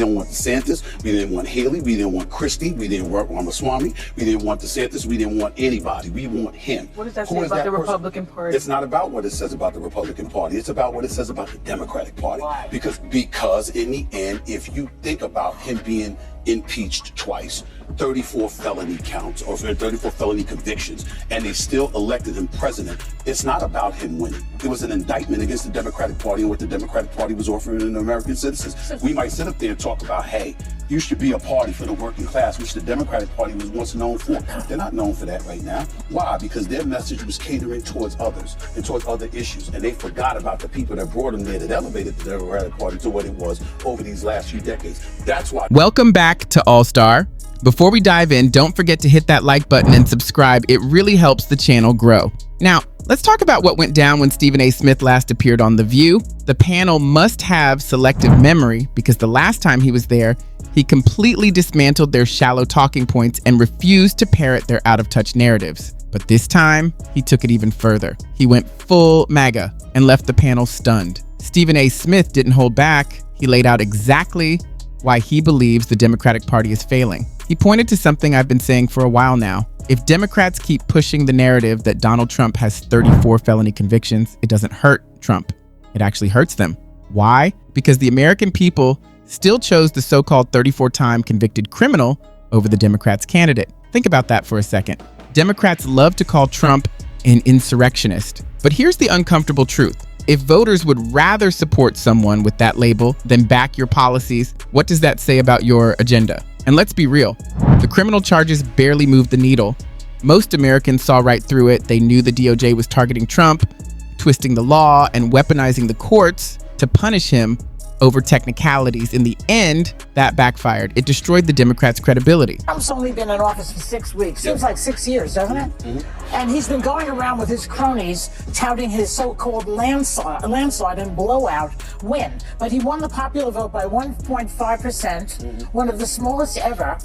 didn't want DeSantis. We didn't want Haley. We didn't want Christie. We didn't want Ramaswamy. We didn't want DeSantis. We didn't want anybody. We want him. What does that say about the Republican Party? It's not about what it says about the Republican Party. It's about what it says about the Democratic Party. Why? Because in the end, if you think about him being impeached twice, 34 felony counts or 34 felony convictions, and they still elected him president, it's not about him winning. It was an indictment against the Democratic Party and what the Democratic Party was offering to American citizens. We might sit up there and talk about, hey, you should be a party for the working class, which the Democratic Party was once known for. They're not known for that right now. Why? Because their message was catering towards others and towards other issues, and they forgot about the people that brought them there, that elevated the Democratic Party to what it was over these last few decades. That's why. Welcome back to All Star. Before we dive in, don't forget to hit that like button and subscribe. It really helps the channel grow. Now, let's talk about what went down when Stephen A. Smith last appeared on The View. The panel must have selective memory because the last time he was there, he completely dismantled their shallow talking points and refused to parrot their out-of-touch narratives. But this time, he took it even further. He went full MAGA and left the panel stunned. Stephen A. Smith didn't hold back. He laid out exactly why he believes the Democratic Party is failing. He pointed to something I've been saying for a while now. If Democrats keep pushing the narrative that Donald Trump has 34 felony convictions, it doesn't hurt Trump. It actually hurts them. Why? Because the American people still chose the so-called 34-time convicted criminal over the Democrats' candidate. Think about that for a second. Democrats love to call Trump an insurrectionist. But here's the uncomfortable truth. If voters would rather support someone with that label than back your policies, what does that say about your agenda? And let's be real, the criminal charges barely moved the needle. Most Americans saw right through it. They knew the DOJ was targeting Trump, twisting the law, and weaponizing the courts to punish him over technicalities. In the end, that backfired. It destroyed the Democrats' credibility. Trump's only been in office for 6 weeks. Seems like 6 years, doesn't it? Mm-hmm. And he's been going around with his cronies touting his so-called landslide and blowout win. But he won the popular vote by 1.5%, one of the smallest ever,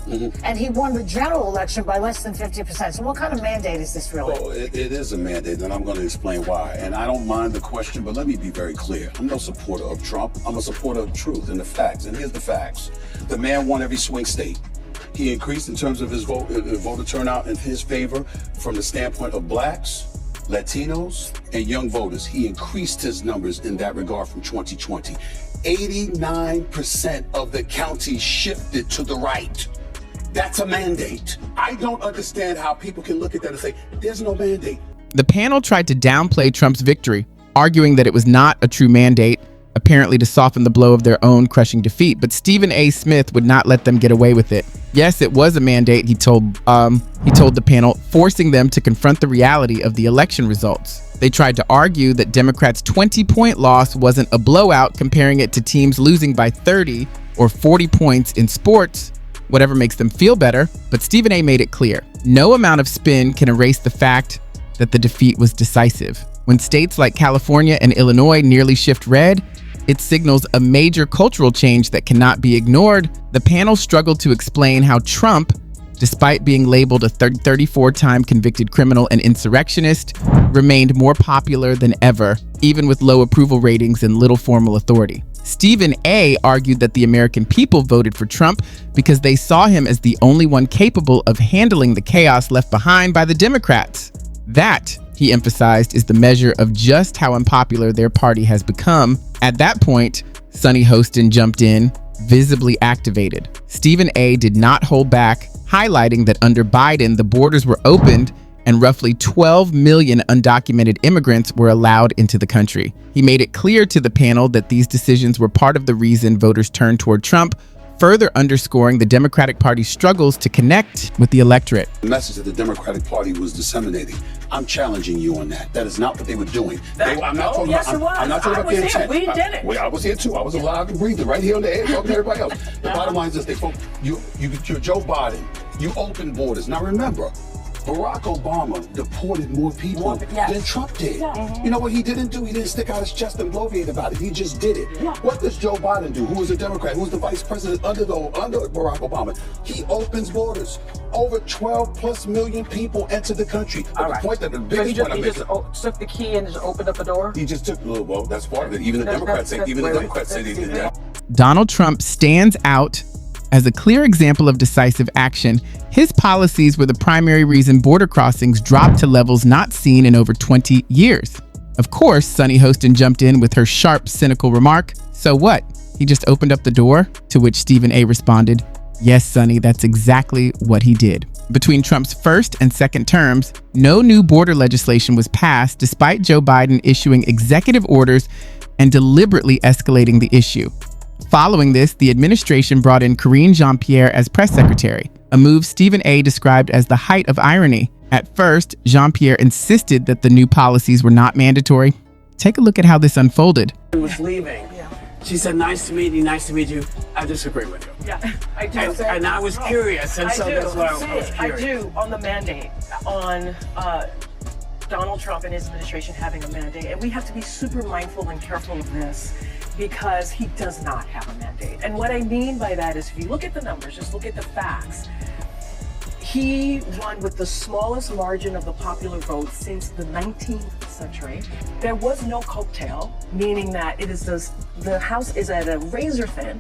and he won the general election by less than 50%. So what kind of mandate is this really? Well, it is a mandate, and I'm going to explain why. And I don't mind the question, but let me be very clear. I'm no supporter of Trump. I'm a supporter of truth and the facts. And here's the facts. The man won every swing state. He increased in terms of his voter turnout in his favor from the standpoint of blacks, Latinos, and young voters. He increased his numbers in that regard from 2020. 89% of the county shifted to the right. That's a mandate. I don't understand how people can look at that and say, there's no mandate. The panel tried to downplay Trump's victory, arguing that it was not a true mandate, apparently to soften the blow of their own crushing defeat. But Stephen A. Smith would not let them get away with it. Yes, it was a mandate, he told the panel, forcing them to confront the reality of the election results. They tried to argue that Democrats' 20-point loss wasn't a blowout, comparing it to teams losing by 30 or 40 points in sports, whatever makes them feel better. But Stephen A. made it clear, no amount of spin can erase the fact that the defeat was decisive. When states like California and Illinois nearly shift red, it signals a major cultural change that cannot be ignored. The panel struggled to explain how Trump, despite being labeled a 34-time convicted criminal and insurrectionist, remained more popular than ever, even with low approval ratings and little formal authority. Stephen A. argued that the American people voted for Trump because they saw him as the only one capable of handling the chaos left behind by the Democrats. That, he emphasized, is the measure of just how unpopular their party has become. At that point, Sonny Hostin jumped in, visibly activated. Stephen A. did not hold back, highlighting that under Biden, the borders were opened and roughly 12 million undocumented immigrants were allowed into the country. He made it clear to the panel that these decisions were part of the reason voters turned toward Trump, further underscoring the Democratic Party's struggles to connect with the electorate. The message that the Democratic Party was disseminating, I'm challenging you on that. That is not what they were doing. I'm not talking about the intent. We did it. I was here too. I was alive and breathing right here on the air talking to everybody else. The bottom line is this, you're Joe Biden. You open borders. Now remember, Barack Obama deported more people than Trump did. You know what he didn't do? He didn't stick out his chest and bloviate about it. He just did it. What does Joe Biden do? Who is a Democrat? Who's the vice president under Barack Obama? He opens borders. Over 12+ million people enter the country. But the point that the biggest point I'm making, took the key and just opened up the door. he just took, well, that's part of it. Even the Democrats say they did that. Donald Trump stands out as a clear example of decisive action. His policies were the primary reason border crossings dropped to levels not seen in over 20 years. Of course, Sunny Hostin jumped in with her sharp, cynical remark, "So what? He just opened up the door?" To which Stephen A. responded, "Yes, Sunny, that's exactly what he did." Between Trump's first and second terms, no new border legislation was passed despite Joe Biden issuing executive orders and deliberately escalating the issue. Following this, the administration brought in Karine Jean-Pierre as press secretary, a move Stephen A. described as the height of irony. At first, Jean-Pierre insisted that the new policies were not mandatory. Take a look at how this unfolded. He was leaving. She said, "Nice to meet you, nice to meet you. I disagree with you." Yeah, I do. And I was curious, and so that's why I was I curious. do on the mandate, on Donald Trump and his administration having a mandate. And we have to be super mindful and careful of this because he does not have a mandate. And what I mean by that is if you look at the numbers, just look at the facts. He won with the smallest margin of the popular vote since the 19th century. There was no coattail, meaning that it is the House is at a razor thin,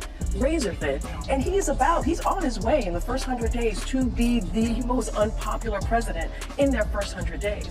and he's on his way in the first 100 days to be the most unpopular president in their first 100 days.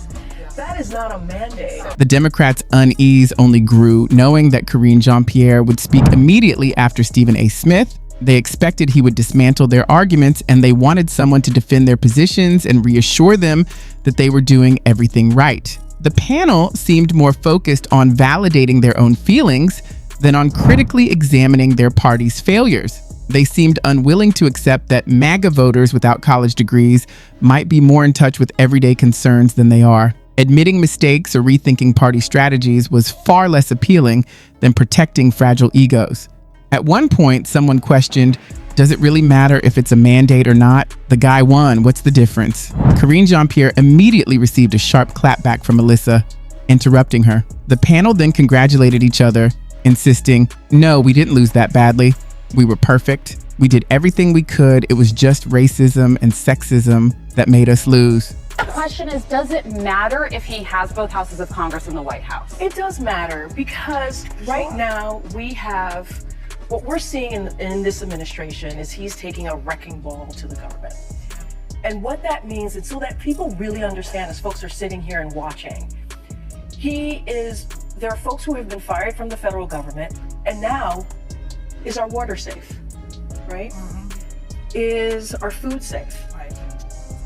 That is not a mandate. The Democrats' unease only grew, knowing that Karine Jean-Pierre would speak immediately after Stephen A. Smith. They expected he would dismantle their arguments, and they wanted someone to defend their positions and reassure them that they were doing everything right. The panel seemed more focused on validating their own feelings than on critically examining their party's failures. They seemed unwilling to accept that MAGA voters without college degrees might be more in touch with everyday concerns than they are. Admitting mistakes or rethinking party strategies was far less appealing than protecting fragile egos. At one point, someone questioned, "Does it really matter if it's a mandate or not? The guy won. What's the difference?" Karine Jean-Pierre immediately received a sharp clapback from Melissa, interrupting her. The panel then congratulated each other, insisting, "No, we didn't lose that badly. We were perfect. We did everything we could. It was just racism and sexism that made us lose." The question is, does it matter if he has both houses of Congress and the White House? It does matter because right now we have, what we're seeing in this administration is he's taking a wrecking ball to the government. And what that means is so that people really understand as folks are sitting here and watching, there are folks who have been fired from the federal government, and now is our water safe, right? Is our food safe?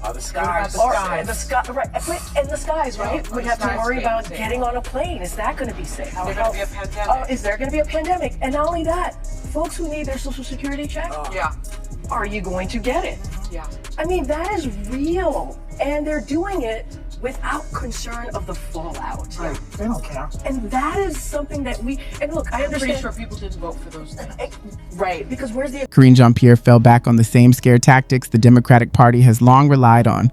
Are the skies? Right. And the skies, right? We have to worry about getting on a plane. Is that going to be safe? Is there going to be a pandemic? Is there going to be a pandemic? And not only that, folks who need their Social Security check, are you going to get it? Yeah. I mean, that is real. And they're doing it without concern of the fallout. Right. They don't care. And that is something that and look, I I'm understand. pretty sure people didn't vote for those things. Right, because where's the Karine Jean-Pierre fell back on the same scare tactics the Democratic Party has long relied on.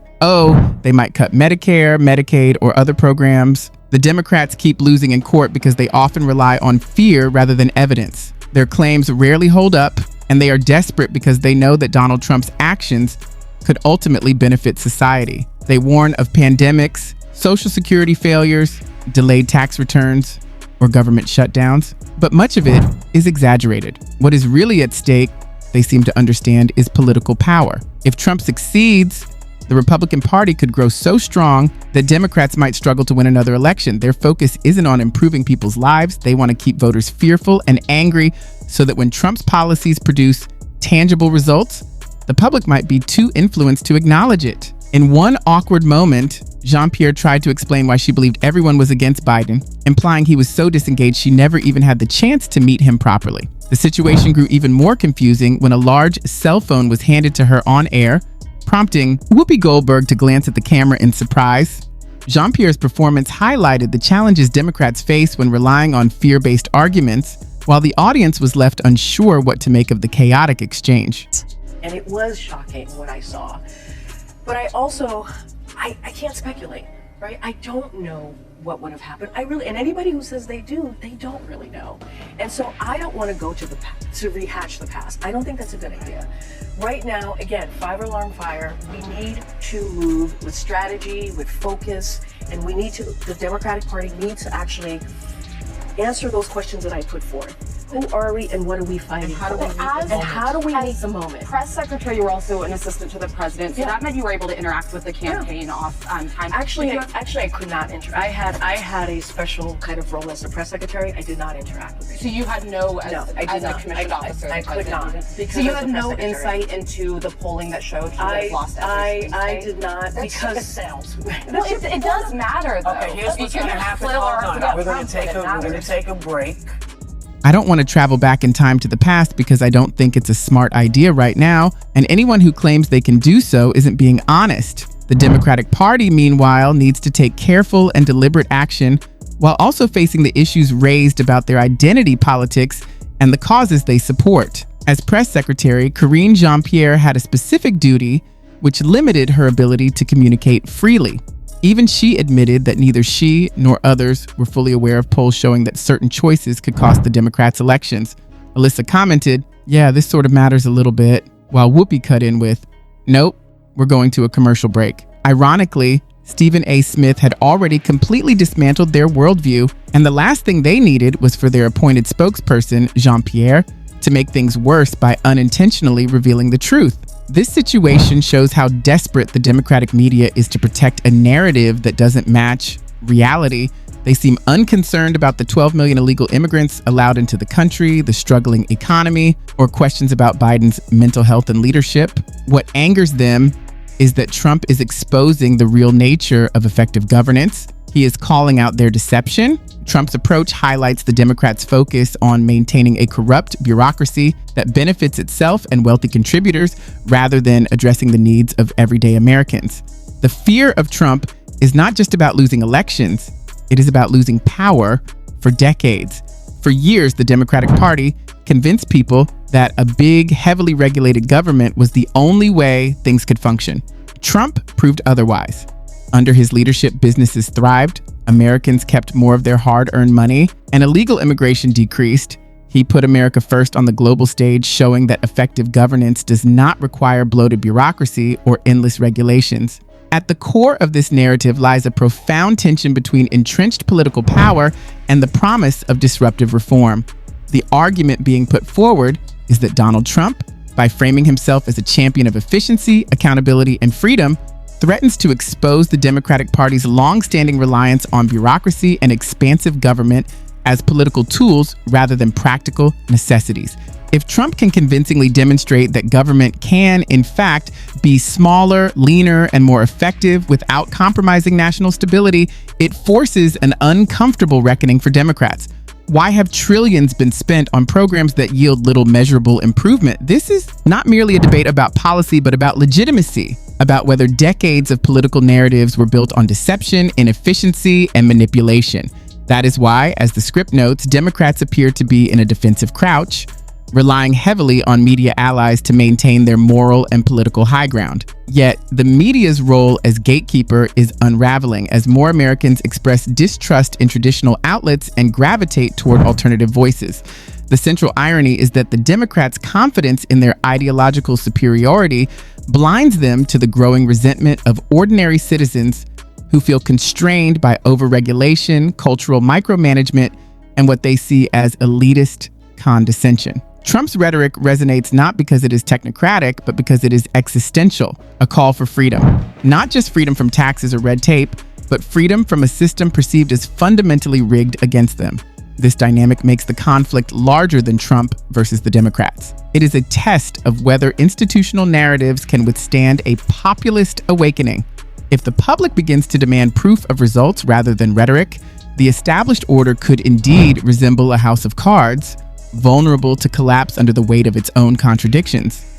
They might cut Medicare, Medicaid, or other programs. The Democrats keep losing in court because they often rely on fear rather than evidence. Their claims rarely hold up, and they are desperate because they know that Donald Trump's actions could ultimately benefit society. They warn of pandemics, Social Security failures, delayed tax returns, or government shutdowns, but much of it is exaggerated. What is really at stake, they seem to understand, is political power. If Trump succeeds, the Republican Party could grow so strong that Democrats might struggle to win another election. Their focus isn't on improving people's lives. They want to keep voters fearful and angry so that when Trump's policies produce tangible results, the public might be too influenced to acknowledge it. In one awkward moment, Jean-Pierre tried to explain why she believed everyone was against Biden, implying he was so disengaged she never even had the chance to meet him properly. The situation grew even more confusing when a large cell phone was handed to her on air, prompting Whoopi Goldberg to glance at the camera in surprise. Jean-Pierre's performance highlighted the challenges Democrats face when relying on fear-based arguments, while the audience was left unsure what to make of the chaotic exchange. And it was shocking what I saw. But I also I can't speculate, right? I don't know what would have happened. And anybody who says they do, they don't really know. And so I don't want to go to the past, to rehash the past. I don't think that's a good idea. Right now, again, 5-alarm fire, we need to move with strategy, with focus, and the Democratic Party needs to actually answer those questions that I put forth. Who are we and what are we fighting for? And how do we meet the moment? Press secretary, you were also an assistant to the president, so that meant you were able to interact with the campaign off time. Actually, I could not interact. I had a special kind of role as the press secretary. I did not interact with it. So you had no, I did not. A commissioned officer. I could not. So you had no insight into the polling that showed he would have lost every I did not because sales. Well, it does matter though. Okay, here's what's going to happen. Hold on. We're going to take a break. I don't want to travel back in time to the past because I don't think it's a smart idea right now, and anyone who claims they can do so isn't being honest. The Democratic Party, meanwhile, needs to take careful and deliberate action while also facing the issues raised about their identity politics and the causes they support. As press secretary, Karine Jean-Pierre had a specific duty which limited her ability to communicate freely. Even she admitted that neither she nor others were fully aware of polls showing that certain choices could cost the Democrats elections. Alyssa commented, "Yeah, this sort of matters a little bit," while Whoopi cut in with, "Nope, we're going to a commercial break." Ironically, Stephen A. Smith had already completely dismantled their worldview, and the last thing they needed was for their appointed spokesperson, Jean-Pierre, to make things worse by unintentionally revealing the truth. This situation shows how desperate the Democratic media is to protect a narrative that doesn't match reality. They seem unconcerned about the 12 million illegal immigrants allowed into the country, the struggling economy, or questions about Biden's mental health and leadership. What angers them is that Trump is exposing the real nature of effective governance. He is calling out their deception. Trump's approach highlights the Democrats' focus on maintaining a corrupt bureaucracy that benefits itself and wealthy contributors rather than addressing the needs of everyday Americans. The fear of Trump is not just about losing elections, it is about losing power for decades. For years, the Democratic Party convinced people that a big, heavily regulated government was the only way things could function. Trump proved otherwise. Under his leadership, businesses thrived, Americans kept more of their hard-earned money, and illegal immigration decreased. He put America first on the global stage, showing that effective governance does not require bloated bureaucracy or endless regulations. At the core of this narrative lies a profound tension between entrenched political power and the promise of disruptive reform. The argument being put forward is that Donald Trump, by framing himself as a champion of efficiency, accountability, and freedom, threatens to expose the Democratic Party's long-standing reliance on bureaucracy and expansive government as political tools rather than practical necessities. If Trump can convincingly demonstrate that government can, in fact, be smaller, leaner, and more effective without compromising national stability, it forces an uncomfortable reckoning for Democrats. Why have trillions been spent on programs that yield little measurable improvement? This is not merely a debate about policy, but about legitimacy, about whether decades of political narratives were built on deception, inefficiency, and manipulation. That is why, as the script notes, Democrats appear to be in a defensive crouch, relying heavily on media allies to maintain their moral and political high ground. Yet, the media's role as gatekeeper is unraveling as more Americans express distrust in traditional outlets and gravitate toward alternative voices. The central irony is that the Democrats' confidence in their ideological superiority blinds them to the growing resentment of ordinary citizens who feel constrained by overregulation, cultural micromanagement, and what they see as elitist condescension. Trump's rhetoric resonates not because it is technocratic, but because it is existential, a call for freedom. Not just freedom from taxes or red tape, but freedom from a system perceived as fundamentally rigged against them. This dynamic makes the conflict larger than Trump versus the Democrats. It is a test of whether institutional narratives can withstand a populist awakening. If the public begins to demand proof of results rather than rhetoric, the established order could indeed resemble a house of cards, vulnerable to collapse under the weight of its own contradictions.